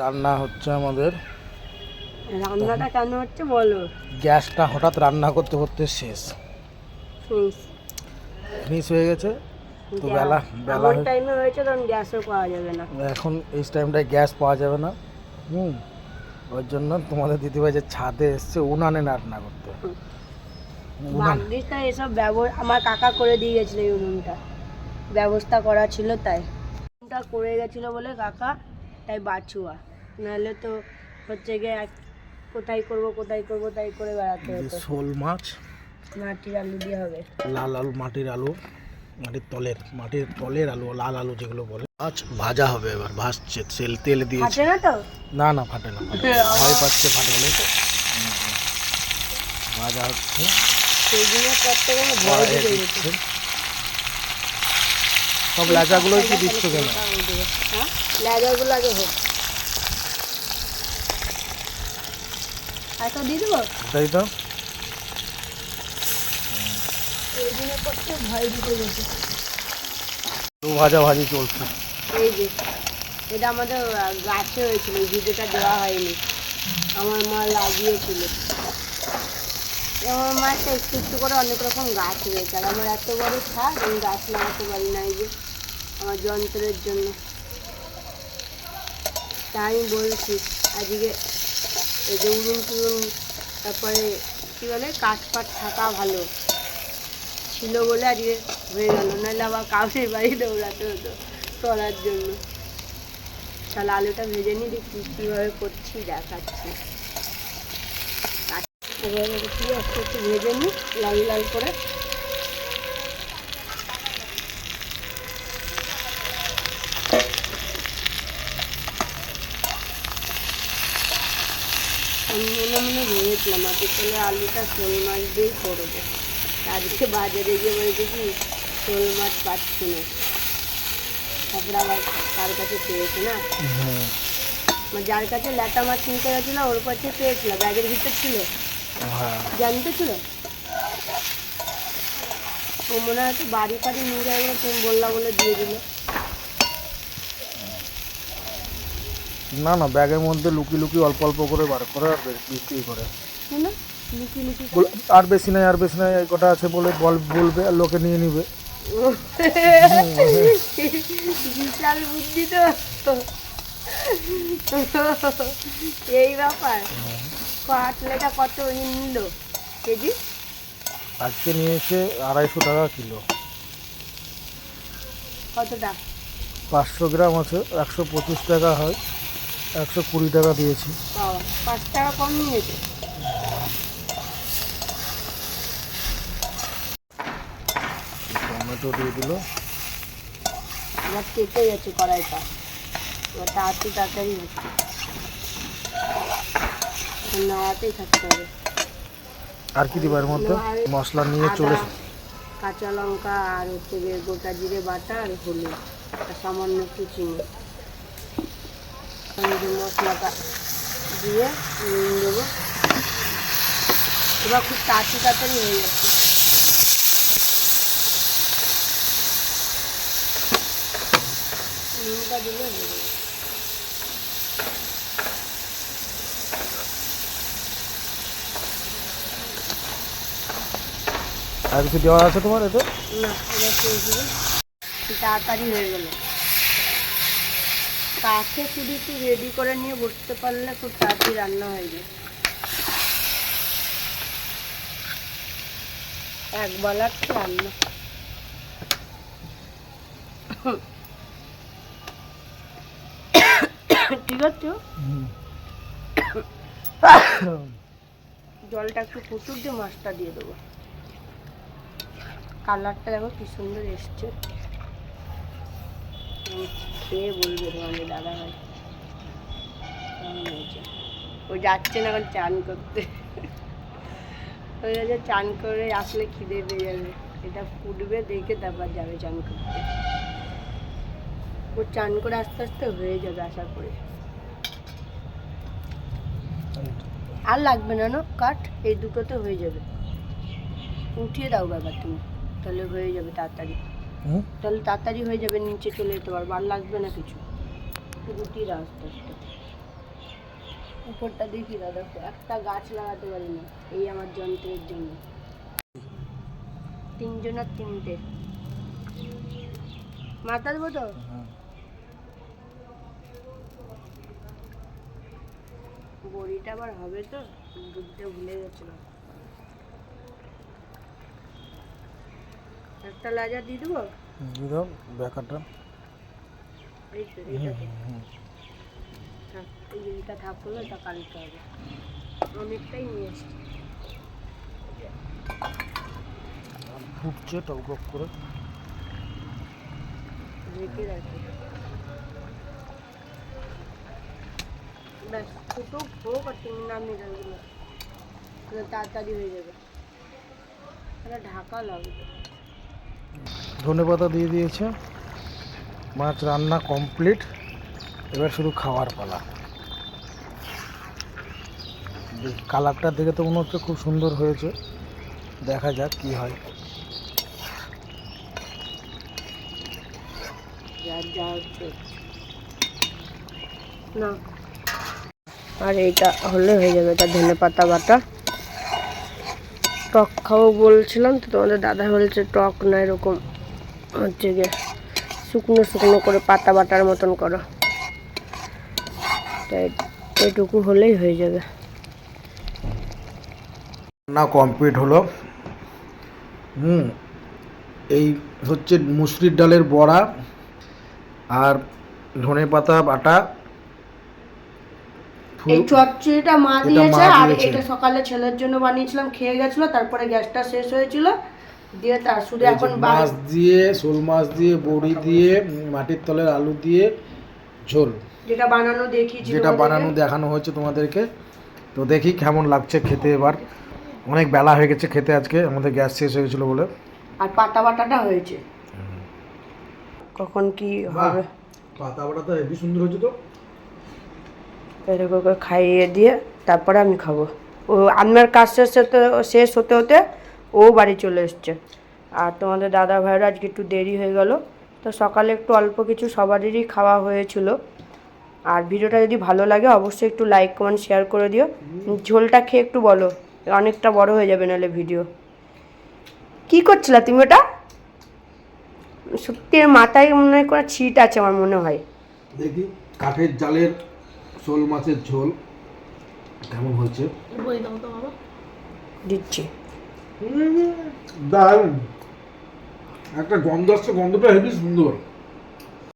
রান্না হচ্ছে আমাদের। রান্নাটা কেন হচ্ছে বলো? গ্যাসটা হঠাৎ রান্না করতে করতে শেষ ফিনিশ হয়ে গেছে। তো বেলা বেলা এমন টাইমে হয়েছে তখন গ্যাসও পাওয়া যাবে না। এখন এই টাইমটায় গ্যাস পাওয়া যাবে না। ওর জন্য তোমাদের দিদিভাই যে ছাদে এসছে উনানে রান্না করতে। ভাগ্যিসটা এসব আমার কাকা করে দিয়ে গেছিল, এই উনুনটা ব্যবস্থা করা ছিল, তাই উনুনটা করে গেছিলো বলে কাকা, তাই বাঁচুয়া, নাহলে তো হচ্ছে গিয়ে কোথায় করব তাই করে বেড়াতে হতো। শোল মাছ মাটির আলু দিয়ে হবে, লাল আলু, মাটির আলু, মাটির তলের আলু, লাল আলু যেগুলো বলে। মাছ ভাজা হবে, এবার ভাজছে, তেল দিয়েছে। ফাটে না তো? না ফাটে না, ভয় পাচ্ছে ফাটে বলে তো ভাজা হচ্ছে। সব লেজাগুলো কি দিচ্ছ কেন? লেজাগুলো আগে হোক, আচ্ছা দিয়ে দেবো, তাই তো। এই জন্য করতে ভয় ঢুকে গেছে। ভাজাভাজি চলছে। এই যে এটা আমাদের গাছে হয়েছিল, এই ভিডিওটা দেওয়া হয়নি, আমার মা লাগিয়েছিল। আমার মা একটা একটু একটু করে অনেক রকম গাছ রয়েছে, আর আমার এত বড় ছাদ, আমি গাছ লাগাতে পারি না, এই যে আমার যন্ত্রের জন্য। তাই আমি বলছি আজকে এই যে উনুন টুনুন, তারপরে কী বলে কাঠ ফাট থাকা ভালো ছিল বলে আজকে হয়ে গেল, নাহলে আবার কাউরের বাড়ি দৌড়াতে হতো করার জন্য। তাহলে আলুটা ভেজে নিই, দেখি কীভাবে করছি দেখাচ্ছি। একটু ভেজে নিই লাল লাল করে। আমি মনে ভেবেছিলাম মাটির তলে আলুটা শোল মাছ দিয়েই করবো, আজকে বাজারে গিয়ে বলেছি কি শোল মাছ পাচ্ছি না, তারপরে আবার তার কাছে পেয়েছি না, যার কাছে ল্যাটা মাছ কিনতে গেছিল ওর কাছে পেয়েছিল, ব্যাগের ভিতর ছিল, জানতে ছিল। ও মনে হয় বাড়ি ফাড়ি নিয়ে যাবে বলে তুমি বললা বলে দিয়ে দিল। না ব্যাগের মধ্যে লুকিয়ে লুকিয়ে অল্প অল্প করে বার করে আর বিক্রি করে। আর বেশি নাই এই কটা আছে বলে বলবে আর লোকে নিয়ে নিবে। বিশাল বুদ্ধি তো, এই ব্যাপার। কাটলেটা কত নিল কেজি? আজকে নিয়েছে 250 টাকা কিলো। কতটা? 500 গ্রাম আছে, 125 টাকা হয়, 120 টাকা দিয়েছি। 5 টাকা কম নিয়েছে। টমেটো দিয়ে দিল। এবার কেটে যাচ্ছে কড়াইটা, এবার তাড়াতাড়ি হচ্ছে, নাড়াতেই থাকতে হবে। আর কি দিবার মধ্যে মশলা নিয়ে চলে, কাঁচা লঙ্কা আর হচ্ছে গোটা জিরে বাটা আর হলুদ আর সামান্য একটু চিনি, মশলাটা দিয়ে নুন দেবো। এবার খুব তাড়াতাড়ি হয়ে যাচ্ছে। নুনটা দিলে হয়ে যাবে। আর কিছু দেওয়া আছে তোমার এতে? না, এবার তাড়াতাড়ি হয়ে গেল। কাছে শুধু একটু রেডি করে নিয়ে বসতে পারলে খুব তাড়াতাড়ি রান্না হয়ে যায়। একবেলার রান্না। ঠিক আছে, জলটা একটু প্রচুর দিয়ে মাছটা দিয়ে দেবো। কালারটা দেখো কি সুন্দর এসছে, খেয়ে বলবে তোমাদের দাদা ভাই কেমন হয়েছে। ও যাচ্ছে না এখন চান করতে, ওই যে চান করে আসলে খিদে পেয়ে যাবে, এটা ফুটবে দেখে তারপর যাবে চান করতে। ও চান করে আস্তে আস্তে হয়ে যাবে আশা করি। আর লাগবে না কাঠ, এই দুটোতে হয়ে যাবে। উঠিয়ে দাও বাবা তুমি, তাহলে হয়ে যাবে তাড়াতাড়ি হয়ে যাবে, নিচে চলে যেতে পারবো, আর লাগবে না কিছু। উঠিয়ে দাও আস্তে আস্তে। উপরটা দেখি দাদা, একটা গাছ লাগাতে পারিনি এই আমার যন্ত্রের জন্য। 3 জনের 3টে মাথা দেবো তো। বড়িটা আবার হবে তো, বুঝতে ভুলে গেছিলাম। একটা লাজা দিয়ে দেবো, দিয়ে দাও ব্যাকারটা। এই তো এইটাতে থাক, এইটা থাকলো, এটা কালকে হবে। অনেকটাই নিয়ে এসছি। ফুটছে টক টক করে। ঢেকে রাখি, ব্যাস ফুটুক হোক আর 3 নামিয়ে রাখবো, তাড়াতাড়ি হয়ে যাবে। তাহলে ঢাকা লাগবে। ধনেপাতা দিয়ে দিয়েছে, মাছ রান্না কমপ্লিট, এবার শুধু খাওয়ার পালা। কালারটা দেখে তো মনে হচ্ছে খুব সুন্দর হয়েছে, দেখা যাক কি হয়। যা হচ্ছে না, আর এইটা হলে হয়ে যাবে। এটা ধনে পাতা বাটা। টক খাবো বলছিলাম তো, তোমাদের দাদা বলছে টক না, এরকম হচ্ছে গিয়ে শুকনো শুকনো করে পাতা বাটার মতন করো। তাই এটুকু হলেই হয়ে যাবে। রান্না কমপ্লিট হলো। এই হচ্ছে মুসুরির ডালের বড়া আর ধনেপাতা বাটা। এই চচ্চড়িটা মা এটা দিয়েছে, মা আর দিয়েছে। এটা সকালে ছেলের জন্য বানিয়েছিলাম, খেয়ে গেছিল, তারপরে গ্যাসটা শেষ হয়েছিল দিয়ে তার শুধু এই যে এখন মাছ দিয়ে, শোল মাছ দিয়ে, বড়ি দিয়ে, মাটির তলের আলু দিয়ে ঝোল, যেটা বানানো দেখিয়েছি যেটা বানানো দেখানো হয়েছে তোমাদেরকে। তো দেখি কেমন লাগছে খেতে। এবার অনেক বেলা হয়ে গেছে খেতে, আজকে আমাদের গ্যাস শেষ হয়ে গেছিলো বলে। আর পাতা বাটাটা হয়েছে, কখন কি হবে। পাতা বাটাটা হেবি সুন্দর হয়েছে তো। এরকম করে খাইয়ে দিয়ে তারপরে আমি খাবো। ও আমার কাজ শেষ হতে হতে ও বাড়ি চলে এসছে। আর তোমাদের দাদা ভাইয়ের আজকে একটু দেরি হয়ে গেল, তো সকালে একটু অল্প কিছু সবারই খাওয়া হয়েছিল। আর ভিডিওটা যদি ভালো লাগে অবশ্যই একটু লাইক কমেন্ট শেয়ার করে দিও। ঝোলটা খেয়ে একটু বলো, অনেকটা বড় হয়ে যাবে নাহলে ভিডিও। কি করছিলা তুমি ওটা? সত্যি এর মাথায় মনে হয় কোনো ছিট আছে আমার মনে হয়। দেখি কাঠের জালের শোল মাছের ঝোল কেমন হয়েছে। দিচ্ছি। দারুণ একটা গন্ধ আসছে, গন্ধটা হেবি সুন্দর।